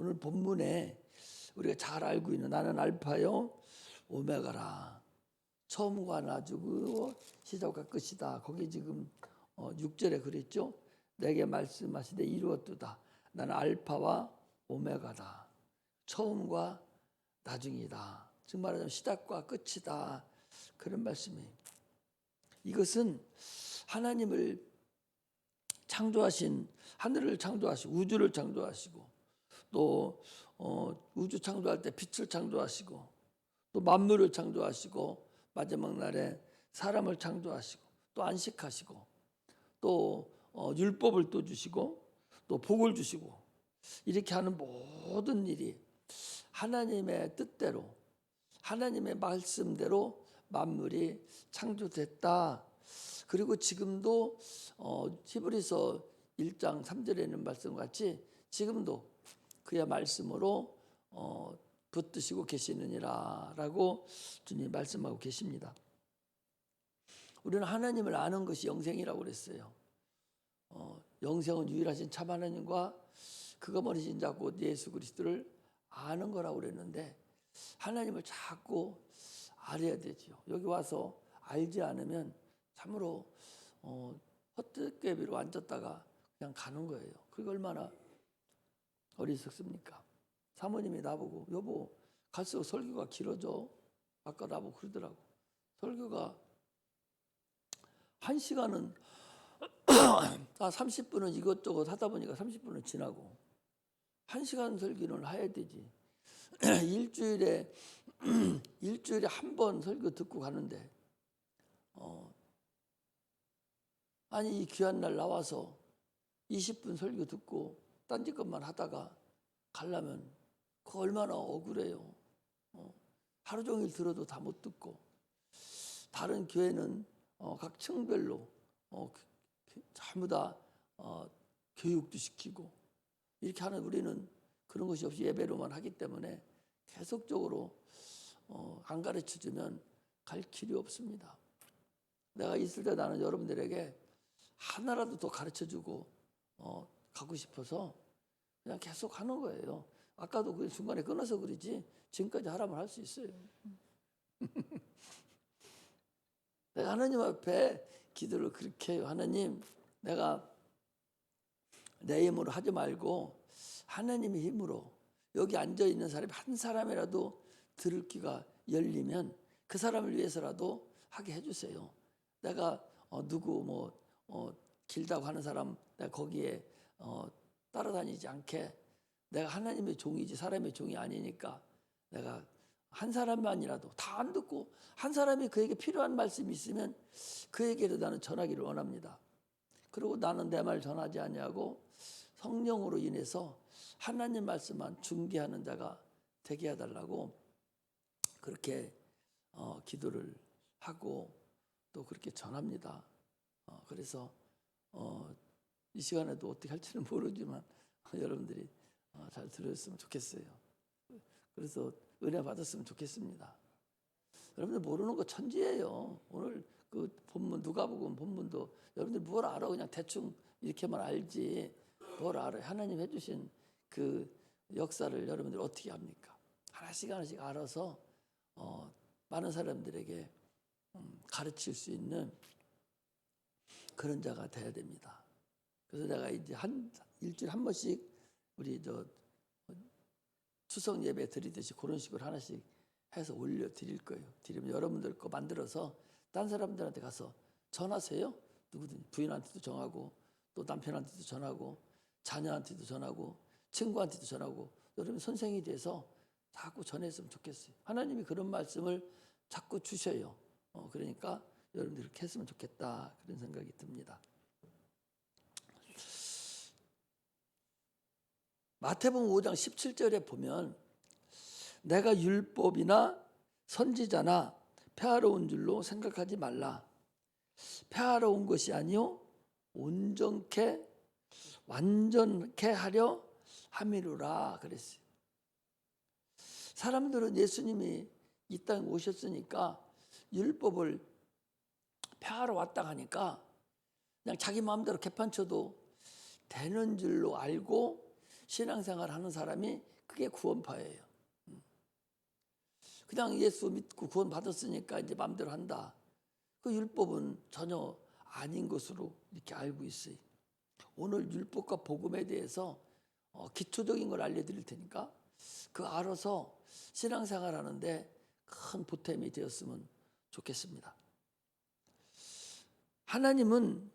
오늘 본문에 우리가 잘 알고 있는 나는 알파요 오메가라. 처음과 나중이고 시작과 끝이다. 거기 지금 6절에 그랬죠. 내게 말씀하시되 이루었도다. 나는 알파와 오메가다. 처음과 나중이다. 즉 말하자면 시작과 끝이다. 그런 말씀이에요. 이것은 하나님을 창조하신, 하늘을 창조하시고 우주를 창조하시고 또 우주 창조할 때 빛을 창조하시고 또 만물을 창조하시고 마지막 날에 사람을 창조하시고 또 안식하시고 또 율법을 또 주시고 또 복을 주시고 이렇게 하는 모든 일이 하나님의 뜻대로 하나님의 말씀대로 만물이 창조됐다. 그리고 지금도 히브리서 1장 3절에 있는 말씀같이 지금도 그의 말씀으로 붙드시고 계시느니라 라고 주님 말씀하고 계십니다. 우리는 하나님을 아는 것이 영생이라고 그랬어요. 영생은 유일하신 참 하나님과 그가 머리신 자 곧 예수 그리스도를 아는 거라고 그랬는데 하나님을 자꾸 알아야 되죠. 여기 와서 알지 않으면 참으로 헛되게비로 앉았다가 그냥 가는 거예요. 그게 얼마나 어리석습니까? 사모님이 나보고 여보 갈수록 설교가 길어져. 아까 나보고 그러더라고. 설교가 1시간은 30분은 이것저것 하다 보니까 30분은 지나고 1시간 설교는 해야 되지. 일주일에 한 번 설교 듣고 가는데 아니 이 귀한 날 나와서 20분 설교 듣고 딴짓 것만 하다가 가려면 그거 얼마나 억울해요. 하루 종일 들어도 다 못 듣고 다른 교회는 각 층별로 전부 다 교육도 시키고 이렇게 하는 우리는 그런 것이 없이 예배로만 하기 때문에 계속적으로 안 가르쳐주면 갈 길이 없습니다. 내가 있을 때 나는 여러분들에게 하나라도 더 가르쳐주고 가고 싶어서 그냥 계속 하는 거예요. 아까도 그 중간에 끊어서 그러지 지금까지 하라면 할 수 있어요. 내가 하나님 앞에 기도를 그렇게 해요. 하나님, 내가 내 힘으로 하지 말고 하나님의 힘으로 여기 앉아있는 사람이 한 사람이라도 들을 귀가 열리면 그 사람을 위해서라도 하게 해주세요. 내가 누구 길다고 하는 사람 내가 거기에 따라다니지 않게 내가 하나님의 종이지 사람의 종이 아니니까 내가 한 사람만이라도 다 안 듣고 한 사람이 그에게 필요한 말씀이 있으면 그에게도 나는 전하기를 원합니다. 그리고 나는 내 말 전하지 아니하고 성령으로 인해서 하나님 말씀만 중개하는 자가 되게 해달라고 그렇게 기도를 하고 또 그렇게 전합니다. 그래서 이 시간에도 어떻게 할지는 모르지만 여러분들이 잘 들었으면 좋겠어요. 그래서 은혜 받았으면 좋겠습니다. 여러분들 모르는 거 천지예요. 오늘 그 본문 누가복음 본문도 여러분들 뭘 알아? 그냥 대충 이렇게만 알지 뭘 알아요? 하나님 해주신 그 역사를 여러분들 어떻게 합니까? 하나씩 하나씩 알아서 많은 사람들에게 가르칠 수 있는 그런 자가 돼야 됩니다. 그래서 내가 이제 일주일에 한 번씩 우리 추석 예배 드리듯이 그런 식으로 하나씩 해서 올려 드릴 거예요. 드리면 여러분들 거 만들어서 딴 사람들한테 가서 전하세요. 누구든 부인한테도 전하고 또 남편한테도 전하고 자녀한테도 전하고 친구한테도 전하고 여러분 선생이 돼서 자꾸 전했으면 좋겠어요. 하나님이 그런 말씀을 자꾸 주셔요. 그러니까 여러분들이 그렇게 했으면 좋겠다 그런 생각이 듭니다. 마태복음 5장 17절에 보면 내가 율법이나 선지자나 폐하러 온 줄로 생각하지 말라. 폐하러 온 것이 아니요 완전케 하려 함이루라 그랬어요. 사람들은 예수님이 이 땅에 오셨으니까 율법을 폐하러 왔다 하니까 그냥 자기 마음대로 개판쳐도 되는 줄로 알고 신앙생활 하는 사람이 그게 구원파예요. 그냥 예수 믿고 구원 받았으니까 이제 마음대로 한다. 그 율법은 전혀 아닌 것으로 이렇게 알고 있어요. 오늘 율법과 복음에 대해서 기초적인 걸 알려드릴 테니까 그 알아서 신앙생활 하는데 큰 보탬이 되었으면 좋겠습니다. 하나님은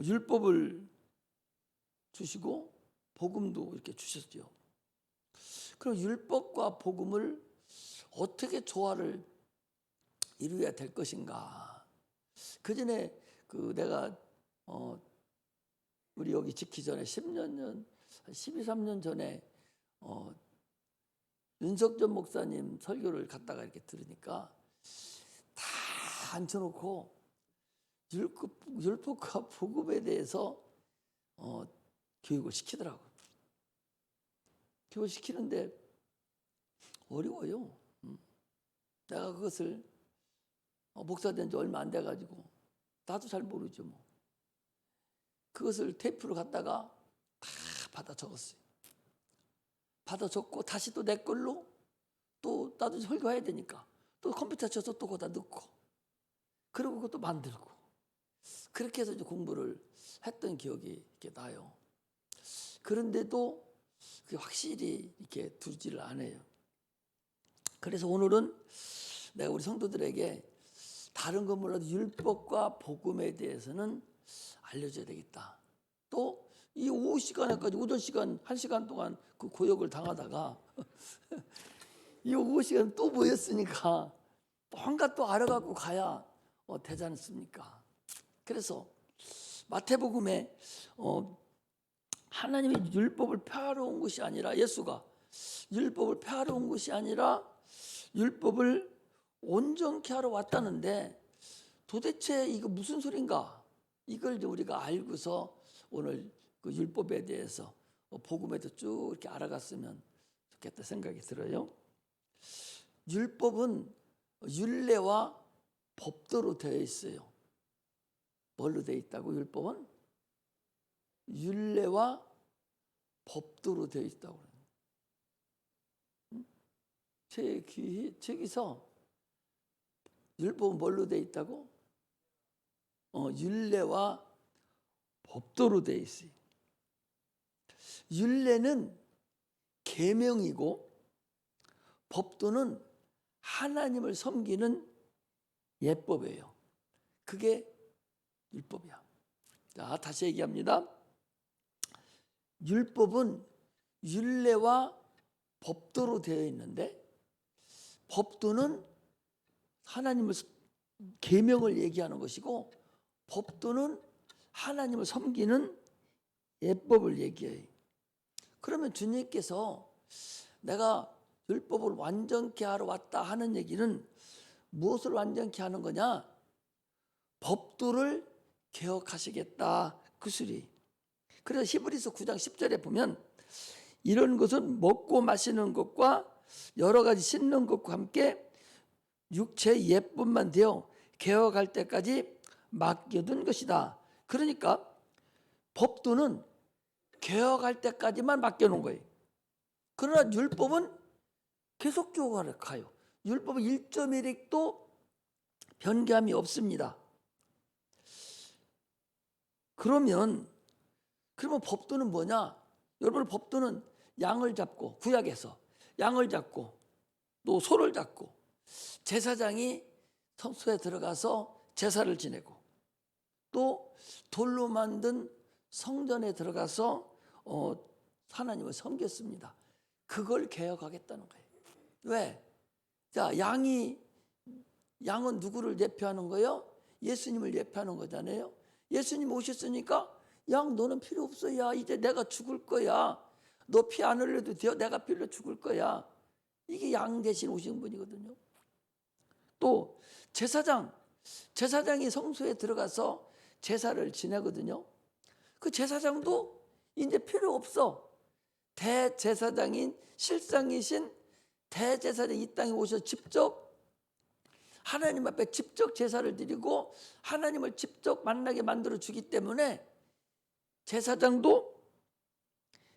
율법을 주시고 복음도 이렇게 주셨죠. 그럼 율법과 복음을 어떻게 조화를 이루어야 될 것인가? 그 전에 내가 우리 여기 짓기 전에 12, 13년 전에 윤석전 목사님 설교를 갖다가 이렇게 들으니까 다 앉혀놓고 율법과 복음에 대해서 교육을 시키더라고요. 교육을 시키는데 어려워요. 내가 그것을 목사 된 지 얼마 안 돼가지고 나도 잘 모르죠 뭐. 그것을 테이프로 갖다가 다 받아 적었어요. 받아 적고 다시 또 내 걸로 또 나도 설교해야 되니까 또 컴퓨터 쳐서 또 거기다 넣고 그리고 그것도 만들고 그렇게 해서 이제 공부를 했던 기억이 이렇게 나요. 그런데도 그게 확실히 이렇게 두지를 않아요. 그래서 오늘은 내가 우리 성도들에게 다른 건 몰라도 율법과 복음에 대해서는 알려줘야 되겠다. 또 이 오후 시간에까지 오전 시간 1시간 동안 그 고역을 당하다가 이 오후 시간 또 모였으니까 뭔가 또 알아갖고 가야 되지 않습니까? 그래서 마태복음에 하나님이 율법을 폐하러 온 것이 아니라 예수가 율법을 폐하러 온 것이 아니라 율법을 온전케 하러 왔다는데 도대체 이거 무슨 소린가? 이걸 이제 우리가 알고서 오늘 그 율법에 대해서 복음에도 쭉 이렇게 알아갔으면 좋겠다 생각이 들어요. 율법은 율례와 법도로 되어 있어요. 뭘로 되어 있다고? 율법은 율례와 법도로 되어 있다고 그래요. 저기서 율법은 뭘로 되어 있다고? 율례와 법도로 되어 있어요. 율례는 계명이고 법도는 하나님을 섬기는 예법이에요. 그게 율법이야. 자, 다시 얘기합니다. 율법은 율례와 법도로 되어 있는데 법도는 하나님을 계명을 얘기하는 것이고 법도는 하나님을 섬기는 예법을 얘기해요. 그러면 주님께서 내가 율법을 완전케 하러 왔다 하는 얘기는 무엇을 완전케 하는 거냐? 법도를 개혁하시겠다 그 소리. 그래서 히브리서 9장 10절에 보면 이런 것은 먹고 마시는 것과 여러 가지 씻는 것과 함께 육체의 예법만 되어 개혁할 때까지 맡겨둔 것이다. 그러니까 법도는 개혁할 때까지만 맡겨놓은 거예요. 그러나 율법은 계속적으로 가요. 율법은 1.1획도 변감이 없습니다. 그러면 법도는 뭐냐? 여러분 법도는 양을 잡고 구약에서 양을 잡고 또 소를 잡고 제사장이 성소에 들어가서 제사를 지내고 또 돌로 만든 성전에 들어가서 하나님을 섬겼습니다. 그걸 개혁하겠다는 거예요. 왜? 자, 양은 누구를 예표하는 거예요? 예수님을 예표하는 거잖아요. 예수님 오셨으니까 양 너는 필요 없어. 야 이제 내가 죽을 거야. 너 피 안 흘려도 돼요. 내가 피 흘려 죽을 거야. 이게 양 대신 오신 분이거든요. 또 제사장이 성소에 들어가서 제사를 지내거든요. 그 제사장도 이제 필요 없어. 대제사장인 실상이신 대제사장이 이 땅에 오셔서 직접 하나님 앞에 직접 제사를 드리고 하나님을 직접 만나게 만들어 주기 때문에 제사장도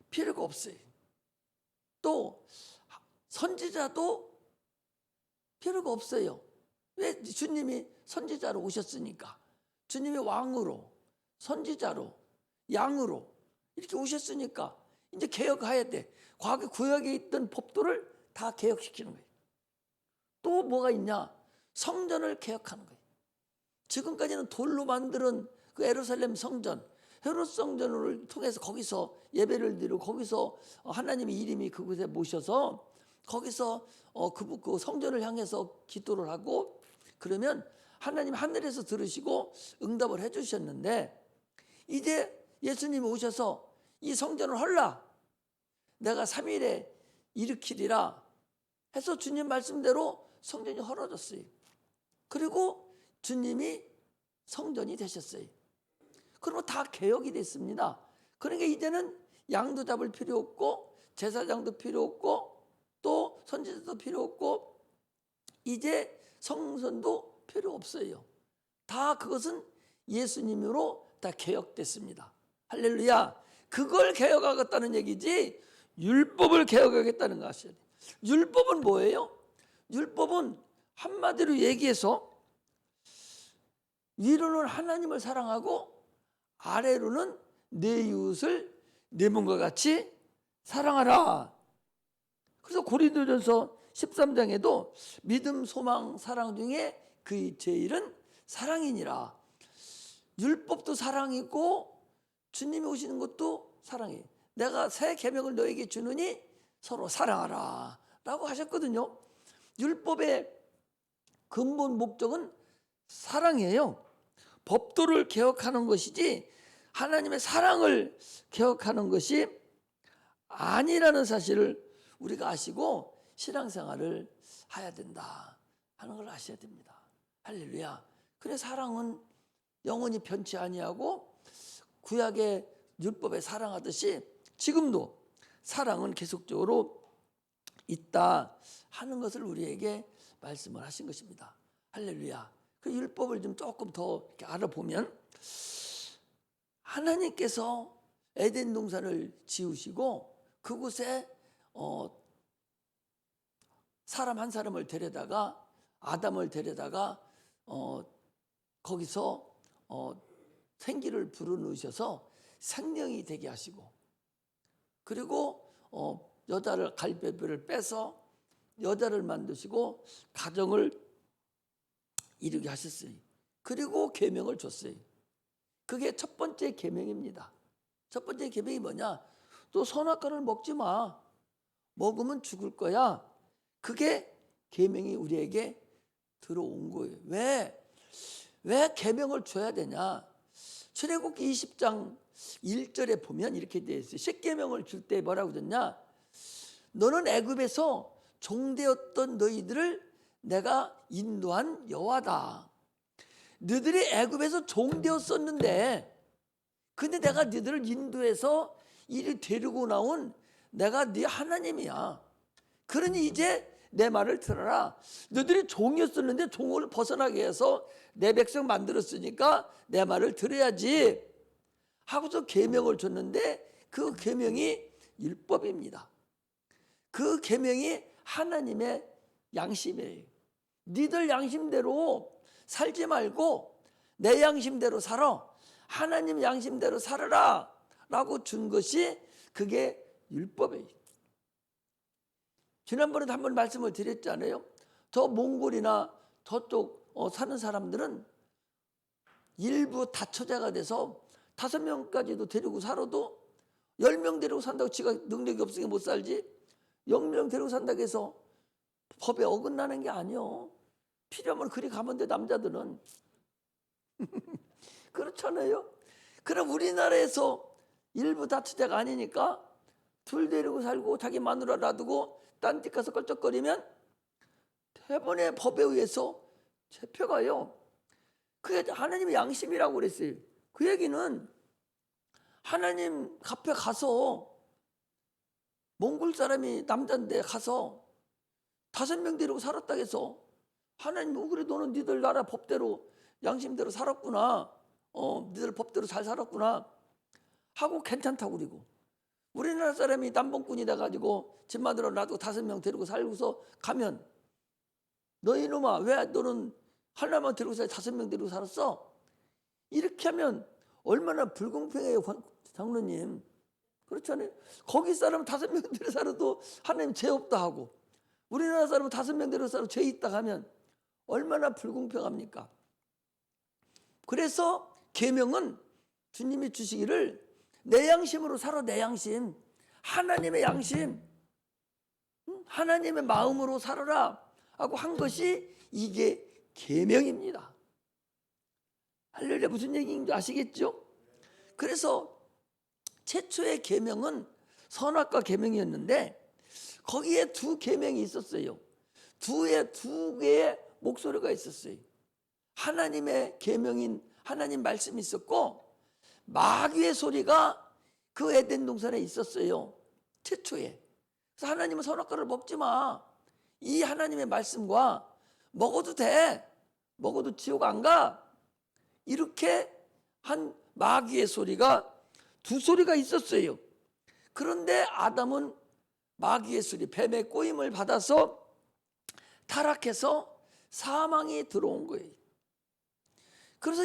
필요가 없어요. 또 선지자도 필요가 없어요. 왜? 주님이 선지자로 오셨으니까. 주님이 왕으로, 선지자로, 양으로 이렇게 오셨으니까 이제 개혁해야 돼. 과거 구약에 있던 법도를 다 개혁시키는 거예요. 또 뭐가 있냐? 성전을 개혁하는 거예요. 지금까지는 돌로 만드는 그 예루살렘 성전, 헤롯 성전을 통해서 거기서 예배를 드리고 거기서 하나님의 이름이 그곳에 모셔서 거기서 그 성전을 향해서 기도를 하고 그러면 하나님 하늘에서 들으시고 응답을 해주셨는데 이제 예수님이 오셔서 이 성전을 헐라 내가 3일에 일으키리라 해서 주님 말씀대로 성전이 헐어졌어요. 그리고 주님이 성전이 되셨어요. 그러면 다 개혁이 됐습니다. 그러니까 이제는 양도 잡을 필요 없고 제사장도 필요 없고 또 선지자도 필요 없고 이제 성전도 필요 없어요. 다 그것은 예수님으로 다 개혁됐습니다. 할렐루야. 그걸 개혁하겠다는 얘기지 율법을 개혁하겠다는 것이에요. 율법은 뭐예요? 율법은 한마디로 얘기해서 위로는 하나님을 사랑하고 아래로는 내 이웃을 내 몸과 같이 사랑하라. 그래서 고린도전서 13장에도 믿음, 소망, 사랑 중에 그 제일은 사랑이니라. 율법도 사랑이고 주님이 오시는 것도 사랑이에요. 내가 새 계명을 너에게 주느니 서로 사랑하라 라고 하셨거든요. 율법의 근본 목적은 사랑이에요. 법도를 개혁하는 것이지 하나님의 사랑을 개혁하는 것이 아니라는 사실을 우리가 아시고 신앙생활을 해야 된다 하는 걸 아셔야 됩니다. 할렐루야. 그래 사랑은 영원히 변치 아니하고 구약의 율법에 사랑하듯이 지금도 사랑은 계속적으로 있다 하는 것을 우리에게 말씀을 하신 것입니다. 할렐루야. 그 율법을 좀 조금 더 이렇게 알아보면 하나님께서 에덴 동산을 지으시고 그곳에 사람 한 사람을 데려다가 아담을 데려다가 거기서 생기를 불어넣으셔서 생명이 되게 하시고 그리고 여자를 갈배뼈를 빼서 여자를 만드시고 가정을 이루게 하셨어요. 그리고 계명을 줬어요. 그게 첫 번째 계명입니다. 첫 번째 계명이 뭐냐? 또 선악과를 먹지 마. 먹으면 죽을 거야. 그게 계명이 우리에게 들어온 거예요. 왜 계명을 줘야 되냐? 출애굽기 20장 1절에 보면 이렇게 되어 있어요. 십계명을 줄 때 뭐라고 그랬냐? 너는 애굽에서 종되었던 너희들을 내가 인도한 여호와다. 너희들이 애굽에서 종되었었는데 근데 내가 너희들을 인도해서 이리 데리고 나온 내가 네 하나님이야. 그러니 이제 내 말을 들어라. 너희들이 종이었었는데 종을 벗어나게 해서 내 백성 만들었으니까 내 말을 들어야지 하고서 계명을 줬는데 그 계명이 율법입니다. 그 계명이 하나님의 양심이에요. 니들 양심대로 살지 말고 내 양심대로 살아. 하나님 양심대로 살아라 라고 준 것이 그게 율법이에요. 지난번에도 한번 말씀을 드렸잖아요. 저 몽골이나 저쪽 사는 사람들은 일부 다처자가 돼서 5명까지도 데리고 살아도 10명 데리고 산다고 지가 능력이 없으니까 못 살지 0명 데리고 산다고 해서 법에 어긋나는 게 아니요. 필요하면 그리 가면 돼. 남자들은 그렇잖아요. 그럼 우리나라에서 일부 다처자가 아니니까 둘 데리고 살고 자기 마누라 놔두고 딴 데 가서 껄쩍거리면 대번에 법에 의해서 잡혀가요. 그게 하나님의 양심이라고 그랬어요. 그 얘기는 하나님 앞에 가서 몽골 사람이 남자인데 가서 5명 데리고 살았다 해서 하나님 그래 너는 니들 나라 법대로 양심대로 살았구나. 니들 법대로 잘 살았구나 하고 괜찮다고 그러고 우리나라 사람이 남봉꾼이 돼가지고 집 마누라 놔두고 5명 데리고 살고서 가면 너 이놈아 왜 너는 하나만 데리고 살 5명 데리고 살았어? 이렇게 하면 얼마나 불공평해요, 장로님. 그렇잖아요. 거기 사람은 5명 데리고 살아도 하나님 죄 없다 하고, 우리나라 사람은 5명 데리고 살아도 죄 있다 하면 얼마나 불공평합니까? 그래서 계명은 주님이 주시기를 내 양심으로 살아, 내 양심, 하나님의 양심, 하나님의 마음으로 살아라 하고 한 것이 이게 계명입니다. 할렐루야. 무슨 얘기인지 아시겠죠? 그래서 최초의 계명은 선악과 계명이었는데 거기에 2계명이 있었어요. 두 개의 목소리가 있었어요. 하나님의 계명인 하나님 말씀이 있었고 마귀의 소리가 그 에덴 동산에 있었어요. 최초에. 그래서 하나님은 선악과를 먹지 마. 이 하나님의 말씀과 먹어도 돼. 먹어도 지옥 안 가. 이렇게 한 마귀의 소리가 2소리가 있었어요. 그런데 아담은 마귀의 소리, 뱀의 꼬임을 받아서 타락해서 사망이 들어온 거예요. 그래서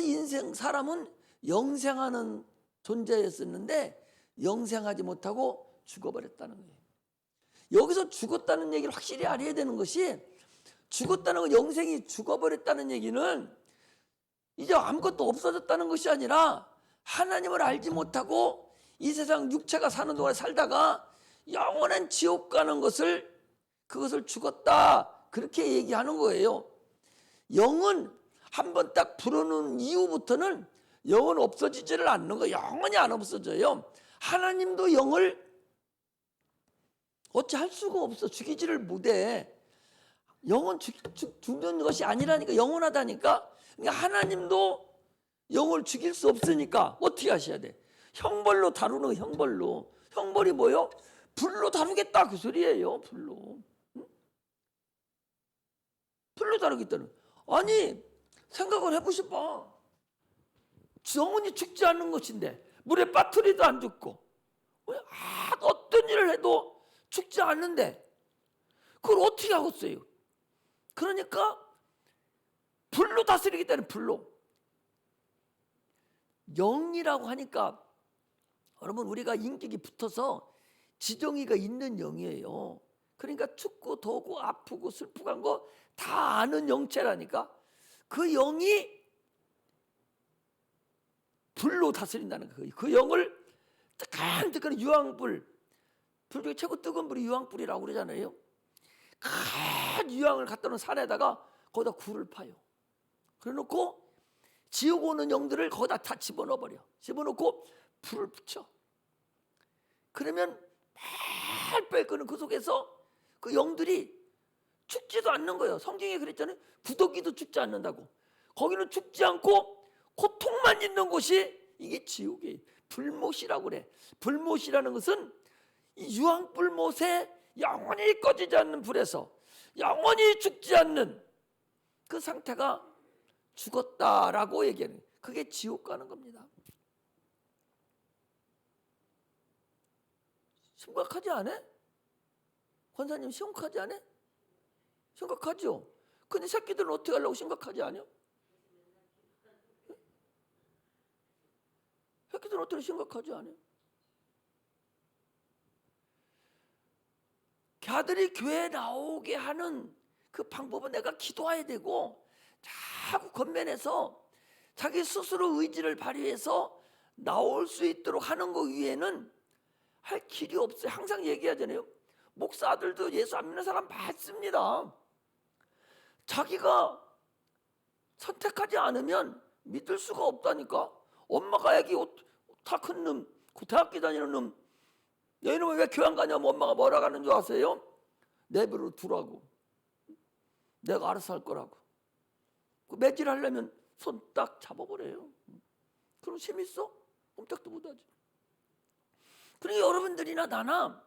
사람은 영생하는 존재였었는데 영생하지 못하고 죽어버렸다는 거예요. 여기서 죽었다는 얘기를 확실히 알아야 되는 것이, 죽었다는 건 영생이 죽어버렸다는 얘기는 이제 아무것도 없어졌다는 것이 아니라 하나님을 알지 못하고 이 세상 육체가 사는 동안에 살다가 영원한 지옥 가는 것을, 그것을 죽었다 그렇게 얘기하는 거예요. 영은 한번 딱 불어놓은 이후부터는 영은 없어지지를 않는 거예요. 영원히 안 없어져요. 하나님도 영을 어찌 할 수가 없어. 죽이지를 못해. 영은 죽는 것이 아니라니까, 영원하다니까. 그러니까 하나님도 영을 죽일 수 없으니까 어떻게 하셔야 돼? 형벌로 다루는 거. 형벌로. 형벌이 뭐요? 불로 다루겠다 그 소리예요. 불로. 응? 불로 다루겠다는. 아니 생각을 해보셔봐. 영원히 죽지 않는 것인데 물에 빠뜨리도 안 죽고 어떤 일을 해도 죽지 않는데 그걸 어떻게 하겠어요? 그러니까 불로 다스리겠다는. 불로. 영이라고 하니까 여러분 우리가 인격이 붙어서 지정의가 있는 영이에요. 그러니까 춥고 더고 아프고 슬프고 한 거 다 아는 영체라니까. 그 영이 불로 다스린다는 거예요. 그 영을 뜨끈뜨끈 유황불, 불 중에 최고 뜨거운 불이 유황불이라고 그러잖아요. 큰 유황을 갖다 놓은 산에다가 거기다 굴을 파요. 그래놓고 지옥 오는 영들을 거기다 다 집어넣어버려. 집어넣고 불을 붙여. 그러면 펄펄 끄는 그 속에서 그 영들이 죽지도 않는 거예요. 성경에 그랬잖아요. 구더기도 죽지 않는다고. 거기는 죽지 않고 고통만 있는 곳이 이게 지옥이에요. 불못이라고 그래. 불못이라는 것은 이 유황불못에 영원히 꺼지지 않는 불에서 영원히 죽지 않는 그 상태가 죽었다라고 얘기하는 거예요. 그게 지옥 가는 겁니다. 심각하지 않아? 권사님 심각하지 않아? 심각하죠? 근데 새끼들은 어떻게 하려고 심각하지 않아요? 새끼들은 어떻게 심각하지 않아요? 걔들이 교회에 나오게 하는 그 방법은 내가 기도해야 되고 자꾸 겉면에서 자기 스스로 의지를 발휘해서 나올 수 있도록 하는 것 위에는 할 길이 없어요. 항상 얘기하잖아요. 목사들도 예수 안 믿는 사람 많습니다. 자기가 선택하지 않으면 믿을 수가 없다니까. 엄마가 애기 다 큰 놈, 대학교 다니는 놈, 야 이놈은 왜 교회 안 가냐면 엄마가 뭐라 하는 줄 아세요? 내버려 두라고. 내가 알아서 할 거라고. 그 매질하려면 손 딱 잡아버려요. 그럼 재밌어? 꼼짝도 못하지. 그러니까 여러분들이나 나나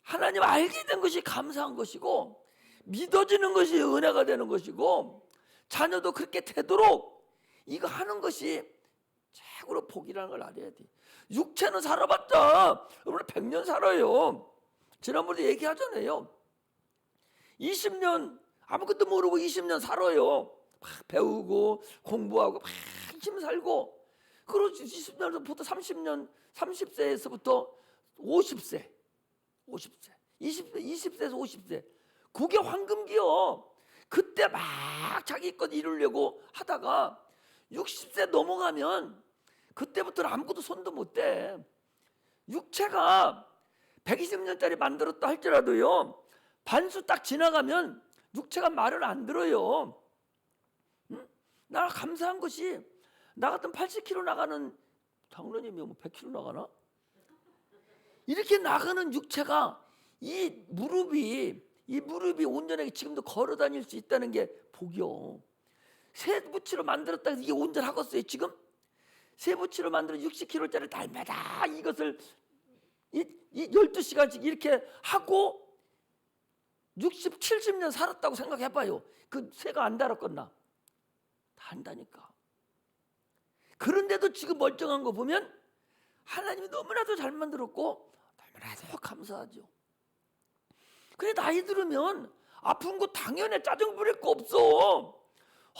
하나님 알게 된 것이 감사한 것이고 믿어지는 것이 은혜가 되는 것이고 자녀도 그렇게 되도록 이거 하는 것이 최고로 복이라는 걸 알아야 돼. 육체는 살아봤자 여러분 100년 살아요. 지난번에 얘기하잖아요. 20년 아무것도 모르고 20년 살아요. 막 배우고 공부하고 막 열심히 살고. 그리고 20년부터 30년, 30세에서부터 50세, 20세에서 50세. 그게 황금기요. 그때 막 자기 것 이루려고 하다가 60세 넘어가면 그때부터는 아무것도 손도 못 대. 육체가 120년짜리 만들었다 할지라도요, 반수 딱 지나가면 육체가 말을 안 들어요. 응? 나 감사한 것이 나 같은 80kg 나가는 장로님이 뭐 100kg 나가나? 이렇게 나가는 육체가 이 무릎이 온전하게 지금도 걸어 다닐 수 있다는 게 복이요. 새 부치로 만들었다 해서 이게 온전하겠어요 지금? 새 부치로 만들어 60kg짜리 날마다 이것을 12시간씩 이렇게 하고 60, 70년 살았다고 생각해봐요. 그 새가 안 달았겠나? 다 한다니까. 그런데도 지금 멀쩡한 거 보면 하나님이 너무나도 잘 만들었고 너무나도 감사하죠. 그래 나이 들으면 아픈 거 당연해. 짜증 부릴 거 없어.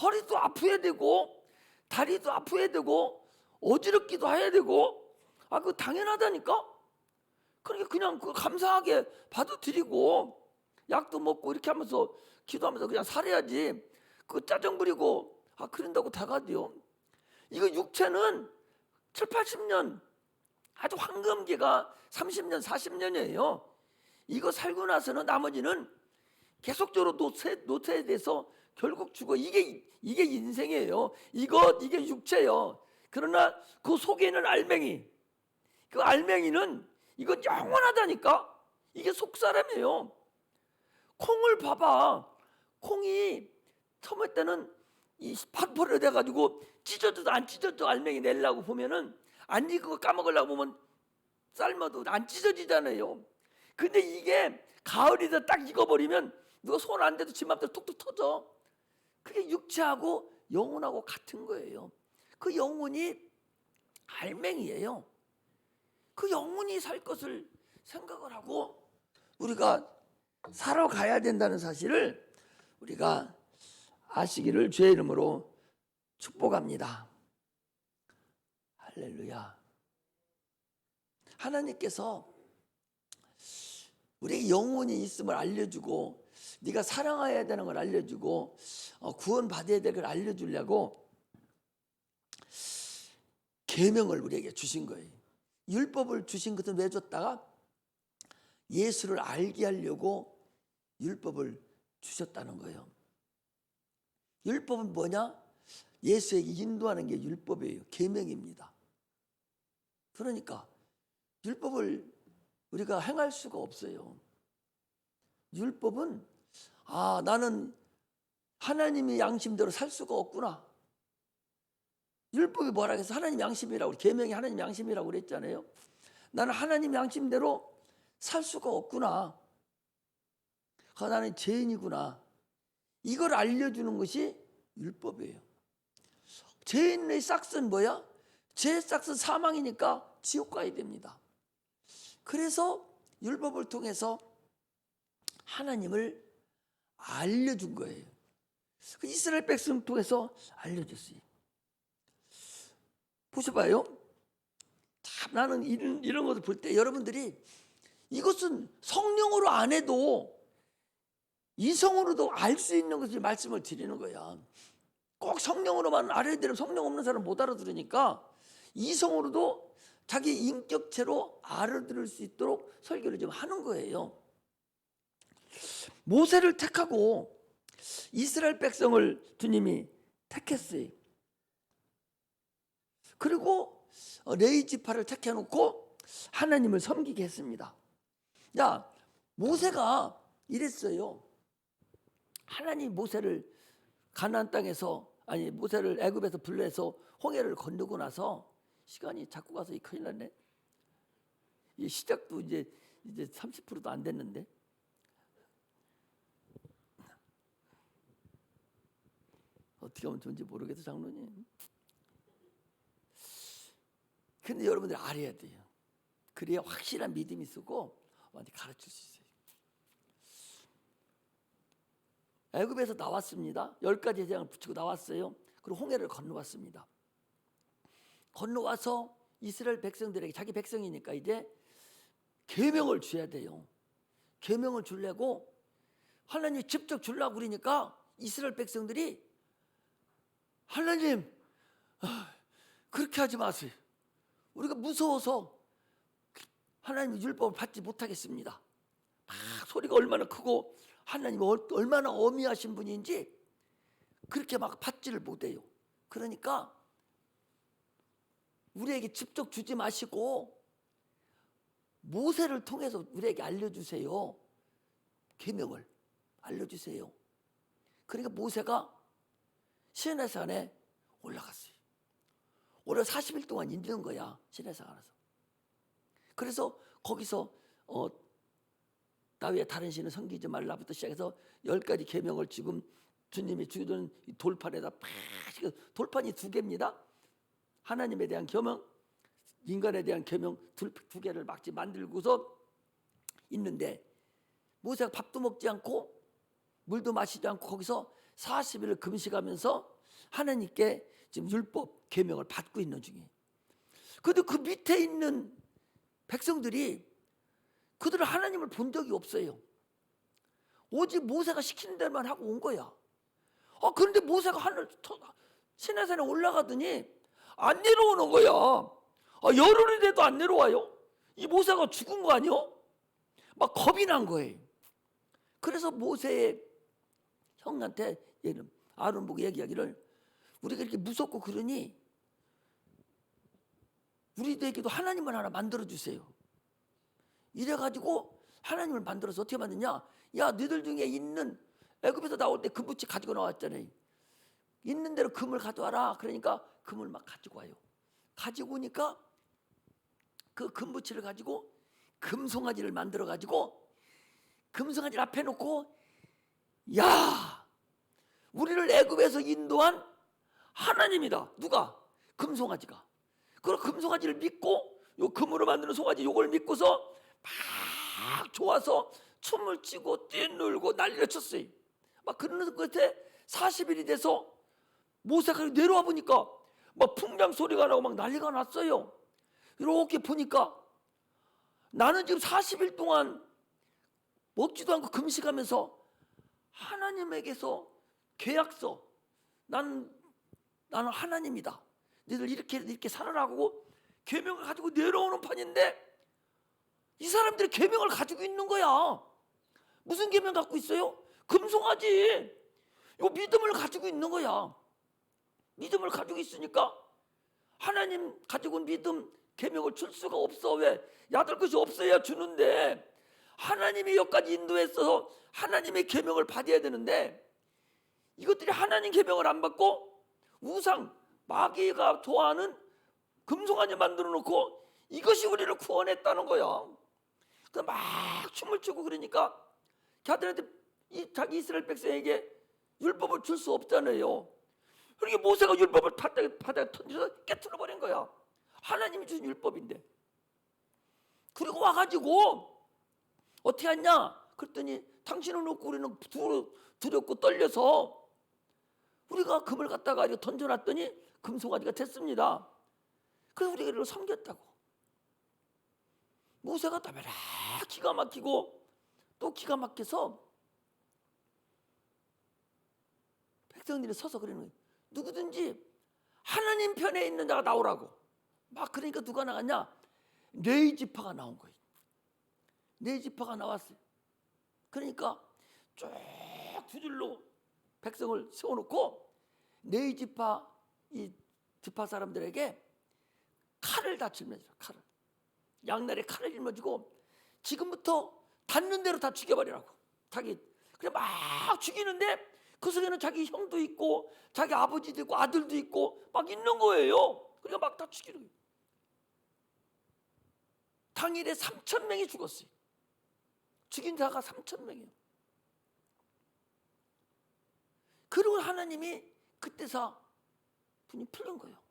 허리도 아파야 되고 다리도 아파야 되고 어지럽기도 해야 되고 그거 당연하다니까. 그러니까 그냥 그 감사하게 받아들이고 약도 먹고 이렇게 하면서 기도하면서 그냥 살아야지. 그 짜증 부리고 그런다고 다가디요. 이거 육체는 7, 80년 아주 황금기가 30년, 40년이에요. 이거 살고 나서는 나머지는 계속적으로 노쇠에 대해서 결국 죽어. 이게 인생이에요. 이게 육체요. 그러나 그 속에 있는 알맹이, 그 알맹이는 이거 영원하다니까. 이게 속사람이에요. 콩을 봐봐. 콩이 처음에 때는 이 파포를 돼가지고 찢어져도 안 찢어져 알맹이 내려고 보면은 안 익은 거 까먹으려고 보면 삶아도 안 찢어지잖아요. 근데 이게 가을이다 딱 익어버리면 누가 손 안 대도 지 맘대로 툭툭 터져. 그게 육체하고 영혼하고 같은 거예요. 그 영혼이 알맹이에요. 그 영혼이 살 것을 생각을 하고 우리가 살아가야 된다는 사실을 우리가 아시기를 주의 이름으로 축복합니다. 할렐루야. 하나님께서 우리 영혼이 있음을 알려주고 네가 사랑해야 되는 걸 알려주고 구원받아야 될 걸 알려주려고 계명을 우리에게 주신 거예요. 율법을 주신 것은 왜 줬다가 예수를 알게 하려고 율법을 주셨다는 거예요. 율법은 뭐냐? 예수에게 인도하는 게 율법이에요. 계명입니다. 그러니까 율법을 우리가 행할 수가 없어요. 율법은 나는 하나님의 양심대로 살 수가 없구나. 율법이 뭐라 해서 하나님 양심이라고, 계명이 하나님 양심이라고 그랬잖아요. 나는 하나님 양심대로 살 수가 없구나. 나는 죄인이구나. 이걸 알려주는 것이 율법이에요. 죄인의 싹은 뭐야? 죄의 싹은 사망이니까 지옥 가야 됩니다. 그래서 율법을 통해서 하나님을 알려준 거예요. 이스라엘 백성을 통해서 알려줬어요. 보셔봐요. 참 나는 이런 것을 볼 때 여러분들이 이것은 성령으로 안 해도 이성으로도 알 수 있는 것을 말씀을 드리는 거야. 꼭 성령으로만 알아야 되는, 성령 없는 사람은 못 알아들으니까 이성으로도 자기 인격체로 알아들을 수 있도록 설교를 좀 하는 거예요. 모세를 택하고 이스라엘 백성을 주님이 택했어요. 그리고 레위 지파를 택해놓고 하나님을 섬기게 했습니다. 야, 모세가 이랬어요. 하나님 모세를 가나안 땅에서 모세를 애굽에서 불러서 홍해를 건너고 나서 시간이 자꾸 가서 큰일 났네. 이 시작도 이제 30%도 안 됐는데. 어떻게 하면 좋은지 모르겠어, 장로님. 근데 여러분들이 알아야 돼요. 그래야 확실한 믿음이 있고 가르칠 수 있어요. 애굽에서 나왔습니다. 10가지 제장을 붙이고 나왔어요. 그리고 홍해를 건너왔습니다. 건너와서 이스라엘 백성들에게, 자기 백성이니까 이제 계명을 줘야 돼요. 계명을 주려고 하나님이 직접 주려고 그러니까 이스라엘 백성들이 하나님 그렇게 하지 마세요. 우리가 무서워서 하나님의 율법을 받지 못하겠습니다. 막 소리가 얼마나 크고 하나님이 얼마나 어미하신 분인지 그렇게 막 받지를 못해요. 그러니까 우리에게 직접 주지 마시고 모세를 통해서 우리에게 알려주세요. 계명을 알려주세요. 그러니까 모세가 시내산에 올라갔어요. 올해 40일 동안 있는 거야, 시내산에서. 그래서 거기서 나의 다른 신을 섬기지 말라부터 시작해서 10가지 계명을 지금 주님이 주던 돌판에다 팍, 돌판이 2개입니다. 하나님에 대한 계명, 인간에 대한 계명 두 개를 막지 만들고서 있는데 모세가 밥도 먹지 않고 물도 마시지 않고 거기서 40일을 금식하면서 하나님께 지금 율법 계명을 받고 있는 중이에요. 그런데 그 밑에 있는 백성들이 그들은 하나님을 본 적이 없어요. 오직 모세가 시키는 대로만 하고 온 거야. 그런데 모세가 시내산에 올라가더니 안 내려오는 거야. 열흘이 돼도 안 내려와요. 이 모세가 죽은 거 아니요? 막 겁이 난 거예요. 그래서 모세의 형한테 아론 보고 얘기하기를 우리가 이렇게 무섭고 그러니 우리에게도 하나님을 하나 만들어 주세요. 이래가지고 하나님을 만들어서 어떻게 만드냐? 야, 너희들 중에 있는 애굽에서 나올 때 금붙이 가지고 나왔잖아요. 있는 대로 금을 가져와라. 그러니까 금을 막 가지고 와요. 가지고 오니까 그 금붙이를 가지고 금송아지를 만들어 가지고 금송아지를 앞에 놓고 야, 우리를 애굽에서 인도한 하나님이다. 누가? 금송아지가. 그리고 금송아지를 믿고 요 금으로 만드는 송아지 요걸 믿고서 막 좋아서 춤을 추고 뛰놀고 난리를 쳤어요. 막 그러는 끝에 40일이 돼서 모세가 내려와 보니까 막 풍랑 소리가 나고 막 난리가 났어요. 이렇게 보니까 나는 지금 40일 동안 먹지도 않고 금식하면서 하나님에게서 계약서, 나는 하나님이다. 너희들 이렇게 살아라고 계명을 가지고 내려오는 판인데 이 사람들이 계명을 가지고 있는 거야. 무슨 계명 갖고 있어요? 금송아지. 요 믿음을 가지고 있는 거야. 믿음을 가지고 있으니까 하나님 가지고 믿음 계명을 줄 수가 없어. 왜? 야들 것이 없어야 주는데 하나님이 여기까지 인도해서 하나님의 계명을 받아야 되는데 이것들이 하나님 계명을 안 받고 우상 마귀가 좋아하는 금송아지 만들어 놓고 이것이 우리를 구원했다는 거야. 그 막 춤을 추고 그러니까 자들한테 자기 이스라엘 백성에게 율법을 줄 수 없잖아요. 그러니까 모세가 율법을 바닥에 던져서 깨트려 버린 거야. 하나님이 주신 율법인데. 그리고 와가지고 어떻게 하냐? 그랬더니 당신을 놓고 우리는 두렵고 떨려서 우리가 금을 갖다가 이렇게 던져놨더니 금송아지가 됐습니다. 그래서 우리가 이를 섬겼다고. 모세가 다메라 기가 막히고 또 기가 막혀서 백성들이 서서 그러는 거예요. 누구든지 하나님 편에 있는 자가 나오라고. 막 그러니까 누가 나갔냐? 네 지파가 나온 거예요. 네 지파가 나왔어요. 그러니까 쭉 두 줄로 백성을 세워놓고 네 지파 이 지파 사람들에게 칼을 다 짊어지라. 칼을 양날에 칼을 짊어지고 지금부터 닿는 대로 다 죽여버리라고. 자기 그래 막 죽이는데 그 속에는 자기 형도 있고 자기 아버지도 있고 아들도 있고 막 있는 거예요. 그러니까 막 다 죽이는 거예요. 당일에 3,000명이 죽었어요. 죽인 자가 3,000명이에요. 그리고 하나님이 그때서 분이 풀린 거예요.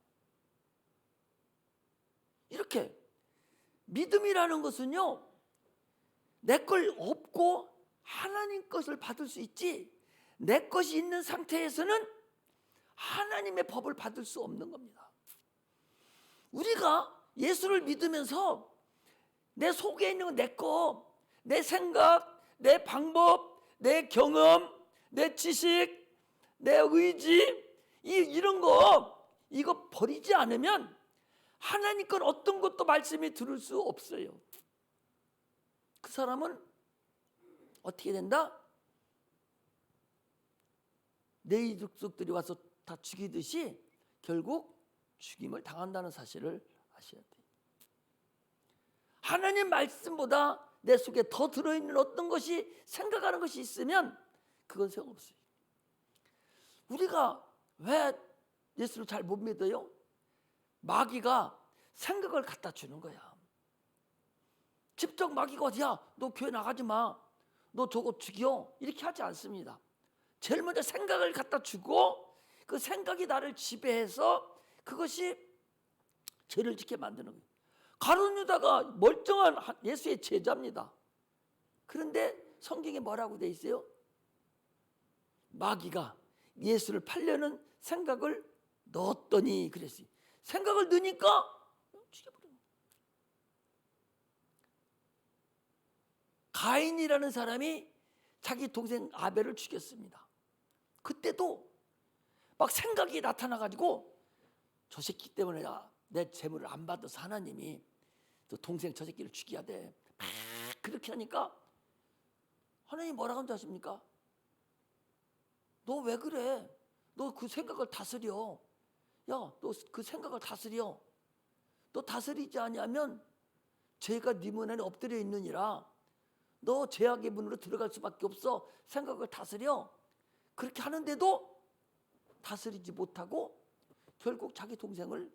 이렇게 믿음이라는 것은요, 내 걸 없고 하나님 것을 받을 수 있지, 내 것이 있는 상태에서는 하나님의 법을 받을 수 없는 겁니다. 우리가 예수를 믿으면서 내 속에 있는 내 거, 내 생각, 내 방법, 내 경험, 내 지식, 내 의지, 이런 거 이거 버리지 않으면 하나님 건 어떤 것도 말씀이 들을 수 없어요. 그 사람은 어떻게 된다? 내 이족들이 와서 다 죽이듯이 결국 죽임을 당한다는 사실을 아셔야 돼요. 하나님 말씀보다 내 속에 더 들어있는 어떤 것이, 생각하는 것이 있으면 그건 소용없어요. 우리가 왜 예수를 잘 못 믿어요? 마귀가 생각을 갖다 주는 거야. 직접 마귀가 어디야? 너 교회 나가지 마, 너 저거 죽여, 이렇게 하지 않습니다. 제일 먼저 생각을 갖다 주고 그 생각이 나를 지배해서 그것이 죄를 짓게 만드는 거예요. 가룟 유다가 멀쩡한 예수의 제자입니다. 그런데 성경에 뭐라고 돼 있어요? 마귀가 예수를 팔려는 생각을 넣었더니 그랬어요. 생각을 넣으니까 죽여버려요. 가인이라는 사람이 자기 동생 아벨을 죽였습니다. 그때도 막 생각이 나타나가지고 저 새끼 때문에 내 재물을 안 받아서 하나님이 또 동생 저 새끼를 죽여야 돼, 막 그렇게 하니까 하나님 뭐라고 하는지 아십니까? 너 왜 그래? 너 그 생각을 다스려. 야, 너 그 생각을 다스려. 너 다스리지 아니하면 죄가 네 문 안에 엎드려 있느니라. 너 죄악의 문으로 들어갈 수밖에 없어. 생각을 다스려. 그렇게 하는데도 다스리지 못하고 결국 자기 동생을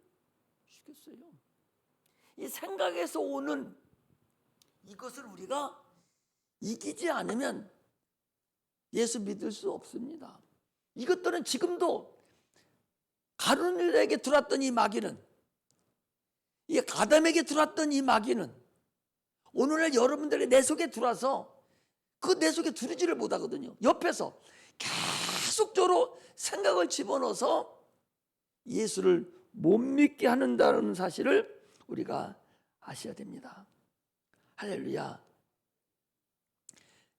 죽였어요. 이 생각에서 오는 이것을 우리가 이기지 않으면 예수 믿을 수 없습니다. 이것들은 지금도 가룟 유다에게 들어왔던 이 마귀는, 이 아담에게 들어왔던 이 마귀는 오늘날 여러분들의 내 속에 들어와서 그 내 속에 들이지를 못하거든요. 옆에서 계속적으로 생각을 집어넣어서 예수를 못 믿게 하는다는 사실을 우리가 아셔야 됩니다. 할렐루야.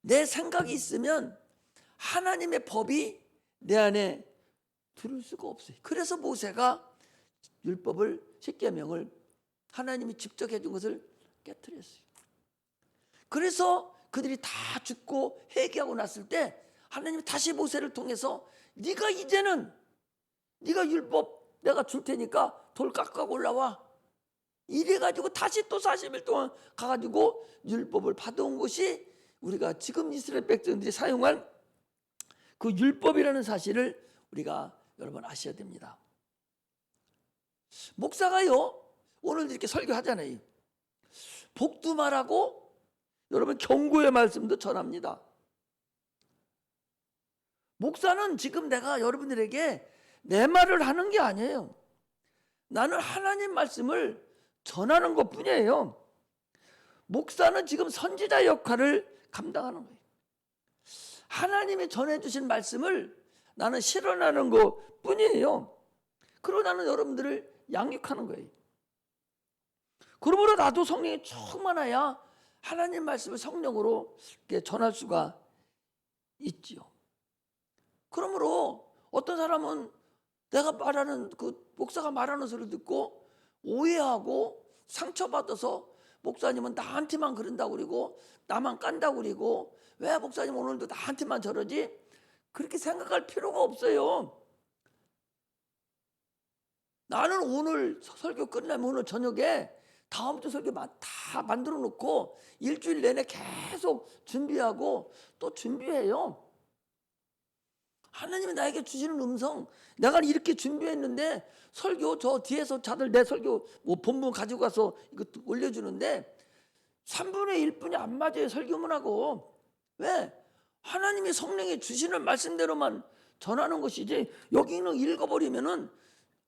내 생각이 있으면 하나님의 법이 내 안에 들을 수가 없어요. 그래서 모세가 율법을, 십계명을 하나님이 직접 해준 것을 깨뜨렸어요. 그래서 그들이 다 죽고 회개하고 났을 때 하나님이 다시 모세를 통해서 네가 이제는 네가 율법 내가 줄 테니까 돌 깎아고 올라와, 이래가지고 다시 또 40일 동안 가가지고 율법을 받아온 것이 우리가 지금 이스라엘 백성들이 사용한 그 율법이라는 사실을 우리가 여러분 아셔야 됩니다. 목사가요 오늘 이렇게 설교하잖아요. 복도 말하고 여러분 경고의 말씀도 전합니다. 목사는 지금 내가 여러분들에게 내 말을 하는 게 아니에요. 나는 하나님 말씀을 전하는 것뿐이에요. 목사는 지금 선지자 역할을 감당하는 거예요. 하나님이 전해주신 말씀을 나는 실현하는 것뿐이에요. 그리고 나는 여러분들을 양육하는 거예요. 그러므로 나도 성령이 충만해야 하나님 말씀을 성령으로 전할 수가 있지요. 그러므로 어떤 사람은 내가 말하는 그 목사가 말하는 소리를 듣고 오해하고 상처받아서 목사님은 나한테만 그런다고 그러고 나만 깐다고 그러고 왜 목사님 오늘도 나한테만 저러지? 그렇게 생각할 필요가 없어요. 나는 오늘 설교 끝나면 오늘 저녁에 다음 주 설교 다 만들어 놓고 일주일 내내 계속 준비하고 또 준비해요. 하나님이 나에게 주시는 음성, 내가 이렇게 준비했는데 설교 저 뒤에서 다들 내 설교 본문 가지고 가서 이거 올려주는데 3분의 1분이 안 맞아요. 설교문하고. 왜? 하나님이 성령이 주시는 말씀대로만 전하는 것이지 여기는 읽어버리면은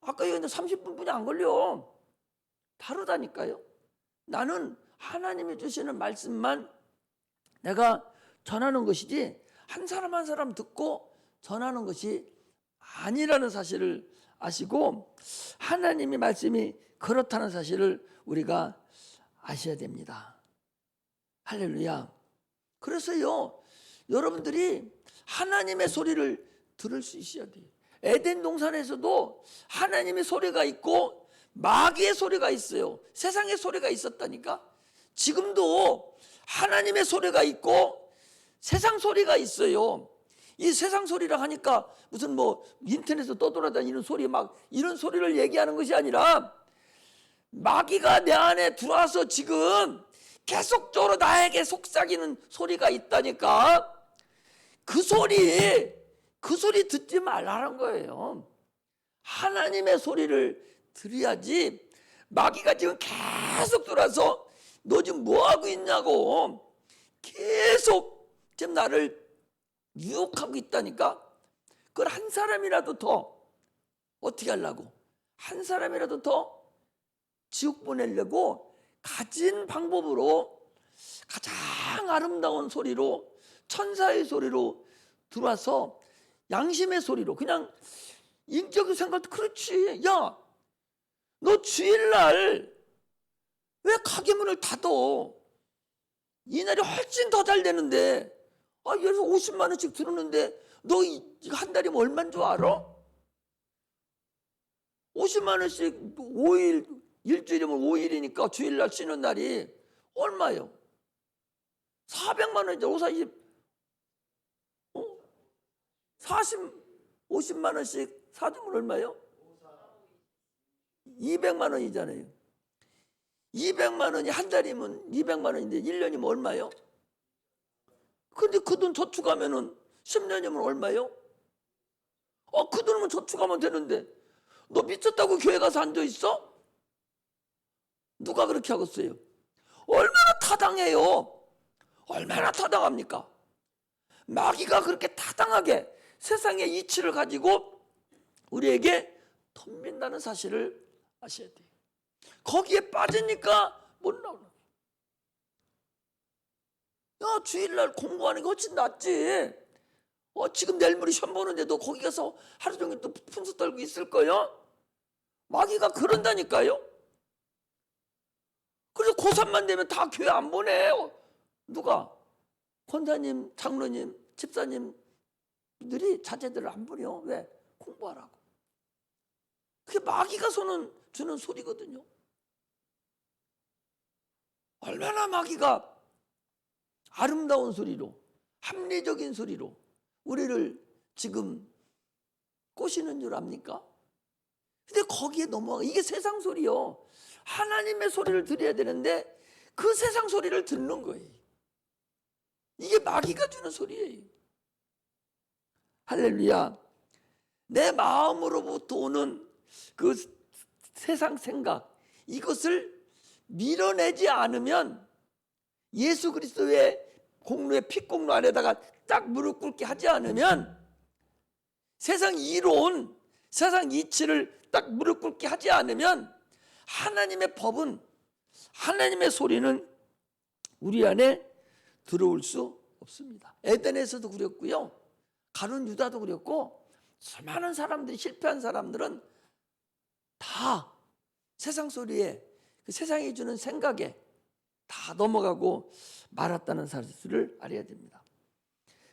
아까 얘기했는데 30분뿐이 안 걸려. 다르다니까요. 나는 하나님이 주시는 말씀만 내가 전하는 것이지 한 사람 한 사람 듣고 전하는 것이 아니라는 사실을 아시고 하나님의 말씀이 그렇다는 사실을 우리가 아셔야 됩니다. 할렐루야. 그래서요, 여러분들이 하나님의 소리를 들을 수 있어야 돼요. 에덴 동산에서도 하나님의 소리가 있고 마귀의 소리가 있어요. 세상의 소리가 있었다니까. 지금도 하나님의 소리가 있고 세상 소리가 있어요. 이 세상 소리라 하니까 무슨 뭐 인터넷에서 떠돌아다니는 소리 막 이런 소리를 얘기하는 것이 아니라 마귀가 내 안에 들어와서 지금 계속적으로 나에게 속삭이는 소리가 있다니까. 그 소리 듣지 말라는 거예요. 하나님의 소리를 들어야지. 마귀가 지금 계속 들어와서 너 지금 뭐하고 있냐고 계속 지금 나를 유혹하고 있다니까. 그걸 한 사람이라도 더 어떻게 하려고, 한 사람이라도 더 지옥 보내려고 가진 방법으로 가장 아름다운 소리로, 천사의 소리로 들어와서 양심의 소리로, 그냥 인격의 생각도 그렇지. 야, 너 주일날 왜 가게문을 닫어? 이날이 훨씬 더 잘 되는데, 여기서 50만 원씩 들었는데 너 이거 한 달이면 얼마인 줄 알아? 50만 원씩 5일, 일주일이면 5일이니까 주일날 쉬는 날이 얼마요? 400만 원이죠. 50만 원씩 사주면 얼마요? 200만 원이잖아요. 200만 원이 한 달이면 200만 원인데 1년이면 얼마요? 근데 그 돈 저축하면은 10년이면 얼마요? 그 돈은 저축하면 되는데 너 미쳤다고 교회 가서 앉아 있어? 누가 그렇게 하겠어요? 얼마나 타당해요? 얼마나 타당합니까? 마귀가 그렇게 타당하게 세상의 이치를 가지고 우리에게 덤빈다는 사실을 아셔야 돼요. 거기에 빠지니까 못 나오는 거예요. 야, 주일날 공부하는 게 훨씬 낫지. 지금 내일 모레 시험 보는데도 거기 가서 하루 종일 또 푼수 떨고 있을 거요? 마귀가 그런다니까요. 그래서 고3만 되면 다 교회 안 보내요. 누가? 권사님, 장로님, 집사님들이 자제들을 안 보내요. 왜? 공부하라고. 그게 마귀가 주는 소리거든요. 얼마나 마귀가 아름다운 소리로, 합리적인 소리로 우리를 지금 꼬시는 줄 압니까? 근데 거기에 넘어가. 이게 세상 소리요. 하나님의 소리를 들어야 되는데 그 세상 소리를 듣는 거예요. 이게 마귀가 주는 소리예요. 할렐루야. 내 마음으로부터 오는 그 세상 생각, 이것을 밀어내지 않으면, 예수 그리스도의 공로의 핏공로 안에다가 딱 무릎 꿇게 하지 않으면, 세상 이론, 세상 이치를 딱 무릎 꿇게 하지 않으면 하나님의 법은, 하나님의 소리는 우리 안에 들어올 수 없습니다. 에덴에서도 그랬고요, 가룟 유다도 그랬고, 수많은 사람들이, 실패한 사람들은 다 세상 소리에, 그 세상이 주는 생각에 다 넘어가고 말았다는 사실을 알아야 됩니다.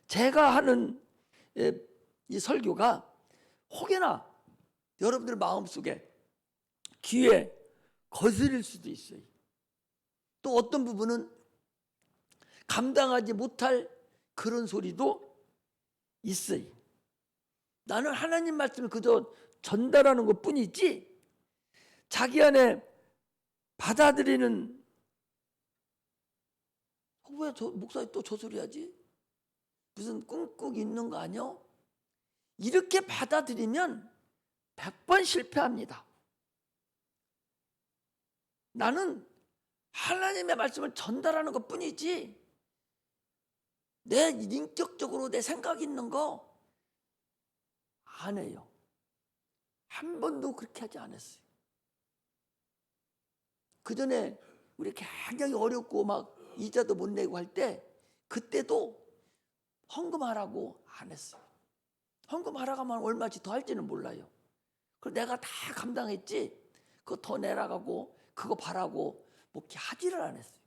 제가 하는 이 설교가 혹여나 여러분들 마음속에, 귀에 거슬릴 수도 있어요. 또 어떤 부분은 감당하지 못할 그런 소리도 있어요. 나는 하나님 말씀을 그저 전달하는 것 뿐이지 자기 안에 받아들이는, 왜 저 목사님 또 저 소리 하지? 무슨 꿍꿍 있는 거 아니야? 이렇게 받아들이면 100번 실패합니다. 나는 하나님의 말씀을 전달하는 것 뿐이지 내 인격적으로 내 생각 있는 거 안 해요. 한 번도 그렇게 하지 않았어요. 그 전에 우리 굉장히 어렵고 막 이자도 못 내고 할 때 그때도 헌금하라고 안 했어요. 헌금하라고 하면 얼마치 더 할지는 몰라요. 그래서 내가 다 감당했지 그거 더 내라고 그거 바라고 뭐 하지를 안 했어요.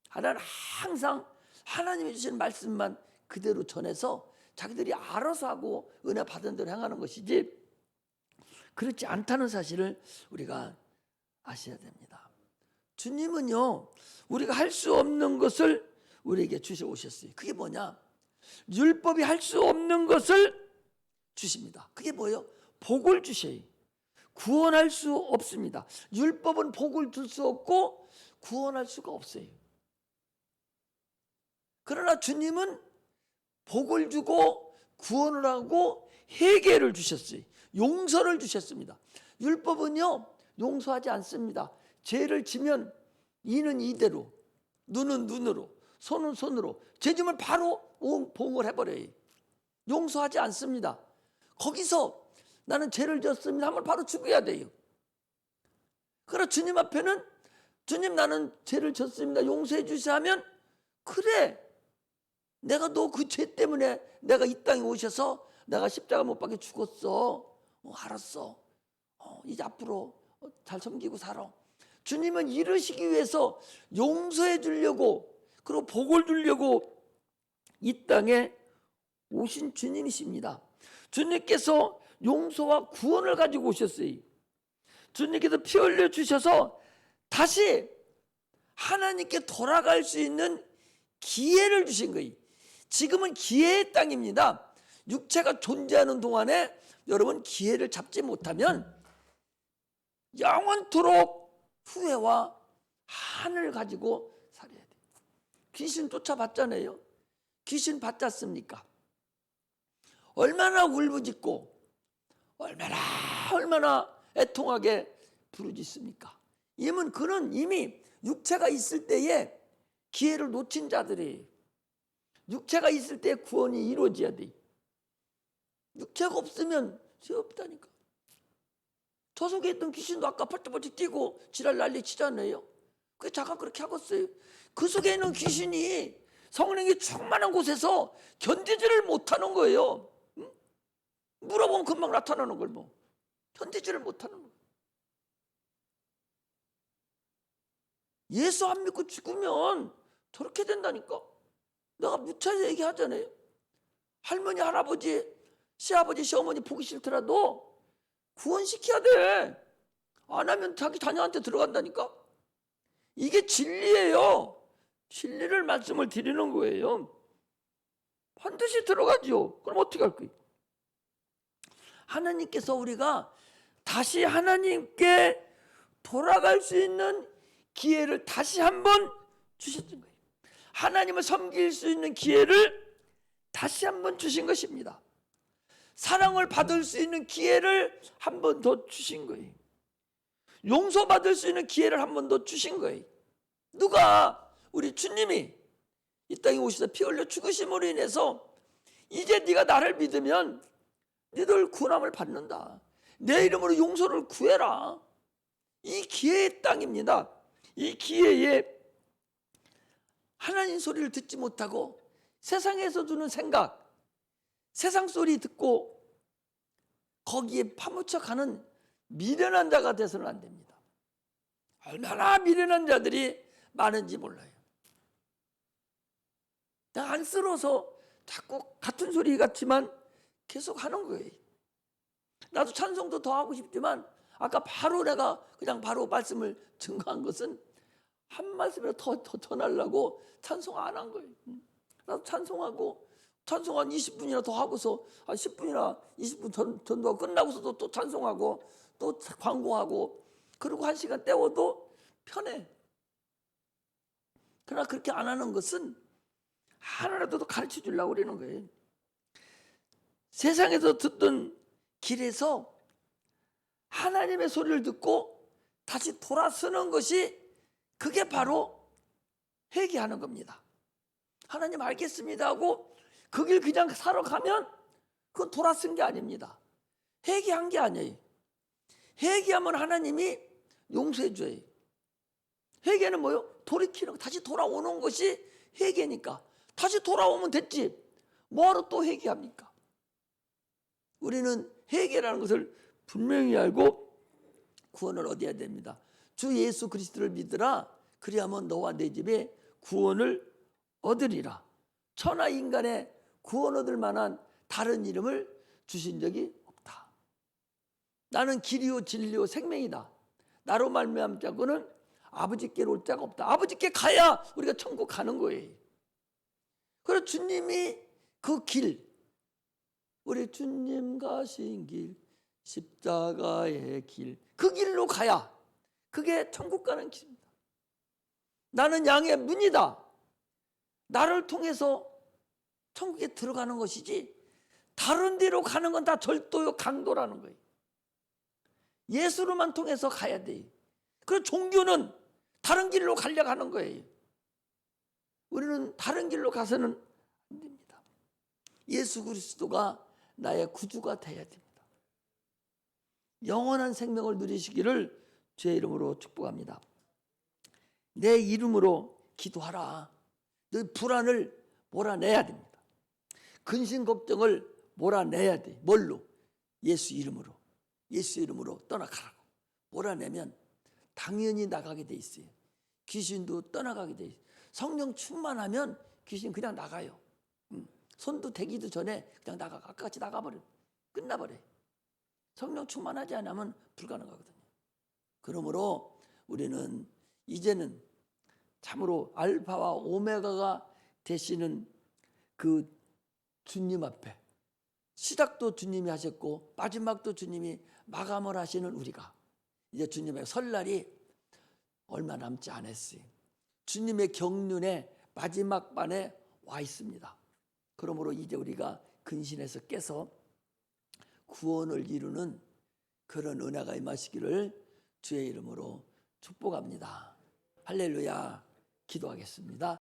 하나는 항상 하나님이 주신 말씀만 그대로 전해서 자기들이 알아서 하고 은혜 받은 대로 행하는 것이지 그렇지 않다는 사실을 우리가 아셔야 됩니다. 주님은요 우리가 할 수 없는 것을 우리에게 주셔 오셨어요. 그게 뭐냐? 율법이 할 수 없는 것을 주십니다. 그게 뭐예요? 복을 주셔요. 구원할 수 없습니다. 율법은 복을 줄 수 없고 구원할 수가 없어요. 그러나 주님은 복을 주고 구원을 하고 회개를 주셨어요. 용서를 주셨습니다. 율법은요 용서하지 않습니다. 죄를 지면 이는 이대로, 눈은 눈으로, 손은 손으로 죄 지면 바로 보응을 해버려요. 용서하지 않습니다. 거기서 나는 죄를 졌습니다 하면 바로 죽어야 돼요. 그러나 주님 앞에는 주님 나는 죄를 졌습니다 용서해 주시오 하면 그래 내가 너 그 죄 때문에 내가 이 땅에 오셔서 내가 십자가 못 박혀 죽었어. 알았어. 이제 앞으로 잘 섬기고 살아. 주님은 이러시기 위해서 용서해 주려고 그리고 복을 주려고 이 땅에 오신 주님이십니다. 주님께서 용서와 구원을 가지고 오셨어요. 주님께서 피 흘려 주셔서 다시 하나님께 돌아갈 수 있는 기회를 주신 거예요. 지금은 기회의 땅입니다. 육체가 존재하는 동안에 여러분 기회를 잡지 못하면 영원토록 후회와 한을 가지고 살아야 돼요. 귀신 쫓아봤잖아요. 귀신 받았습니까? 얼마나 울부짖고 얼마나 애통하게 부르짖습니까? 그는 이미 육체가 있을 때에 기회를 놓친 자들이에요. 육체가 있을 때 구원이 이루어져야 돼. 육체가 없으면 죄 없다니까. 저 속에 있던 귀신도 아까 펄쩍펄쩍 뛰고 지랄 난리 치잖아요. 그 잠깐 그렇게 하겠어요. 그 속에 있는 귀신이 성령이 충만한 곳에서 견디지를 못하는 거예요. 응? 물어보면 금방 나타나는 걸 뭐. 견디지를 못하는 거예요. 예수 안 믿고 죽으면 저렇게 된다니까. 내가 무차례 얘기하잖아요. 할머니, 할아버지, 시아버지, 시어머니 보기 싫더라도 구원시켜야 돼. 안 하면 자기 자녀한테 들어간다니까. 이게 진리예요. 진리를 말씀을 드리는 거예요. 반드시 들어가죠. 그럼 어떻게 할 거예요? 하나님께서 우리가 다시 하나님께 돌아갈 수 있는 기회를 다시 한번 주셨던 거예요. 하나님을 섬길 수 있는 기회를 다시 한번 주신 것입니다. 사랑을 받을 수 있는 기회를 한 번 더 주신 거예요. 용서받을 수 있는 기회를 한 번 더 주신 거예요. 누가? 우리 주님이 이 땅에 오셔서 피 흘려 죽으심으로 인해서 이제 네가 나를 믿으면 너희들 구원함을 받는다. 내 이름으로 용서를 구해라. 이 기회의 땅입니다. 이 기회에 하나님 소리를 듣지 못하고 세상에서 주는 생각, 세상 소리 듣고 거기에 파묻혀 가는 미련한 자가 돼서는 안 됩니다. 얼마나 미련한 자들이 많은지 몰라요. 내가 안쓰러워서 자꾸 같은 소리 같지만 계속 하는 거예요. 나도 찬송도 더 하고 싶지만 아까 바로 내가 그냥 바로 말씀을 증거한 것은 한 말씀이라도 더 전하려고 찬송 안 한 거예요. 나도 찬송하고 찬송 한 20분이나 더 하고서 한 10분이나 20분 전도하고 끝나고서도 또 찬송하고 또 광고하고 그리고 1시간 때워도 편해. 그러나 그렇게 안 하는 것은 하나라도 더 가르쳐 주려고 그러는 거예요. 세상에서 듣던 길에서 하나님의 소리를 듣고 다시 돌아서는 것이 그게 바로 회개하는 겁니다. 하나님 알겠습니다 하고 그 길 그냥 살아가면 그건 돌아선 게 아닙니다. 회개한 게 아니에요. 회개하면 하나님이 용서해 줘요. 회개는 뭐요? 돌이키는 거, 다시 돌아오는 것이 회개니까. 다시 돌아오면 됐지. 뭐하러 또 회개합니까? 우리는 회개라는 것을 분명히 알고 구원을 얻어야 됩니다. 주 예수 그리스도를 믿으라. 그리하면 너와 내 집에 구원을 얻으리라. 천하 인간의 구원 얻을 만한 다른 이름을 주신 적이 없다. 나는 길이요 진리요 생명이다. 나로 말미암은 자고는 아버지께로 올 자가 없다. 아버지께 가야 우리가 천국 가는 거예요. 그래서 주님이 그 길, 우리 주님 가신 길, 십자가의 길, 그 길로 가야 그게 천국 가는 길입니다. 나는 양의 문이다. 나를 통해서 천국에 들어가는 것이지 다른 데로 가는 건 다 절도요 강도라는 거예요. 예수로만 통해서 가야 돼요. 그래서 종교는 다른 길로 가려고 하는 거예요. 우리는 다른 길로 가서는 안 됩니다. 예수 그리스도가 나의 구주가 되어야 됩니다. 영원한 생명을 누리시기를 주의 이름으로 축복합니다. 내 이름으로 기도하라. 너희 불안을 몰아내야 됩니다. 근심 걱정을 몰아내야 돼. 뭘로? 예수 이름으로. 예수 이름으로 떠나가라고. 몰아내면 당연히 나가게 돼 있어요. 귀신도 떠나가게 돼 있어요. 성령 충만하면 귀신 그냥 나가요. 손도 대기도 전에 그냥 아까같이 나가버려. 끝나버려. 성령 충만하지 않으면 불가능하거든요. 그러므로 우리는 이제는 참으로 알파와 오메가가 되시는 그 주님 앞에, 시작도 주님이 하셨고 마지막도 주님이 마감을 하시는 우리가 이제 주님의 설날이 얼마 남지 않았어요. 주님의 경륜의 마지막 반에 와 있습니다. 그러므로 이제 우리가 근신에서 깨서 구원을 이루는 그런 은혜가 임하시기를 주의 이름으로 축복합니다. 할렐루야. 기도하겠습니다.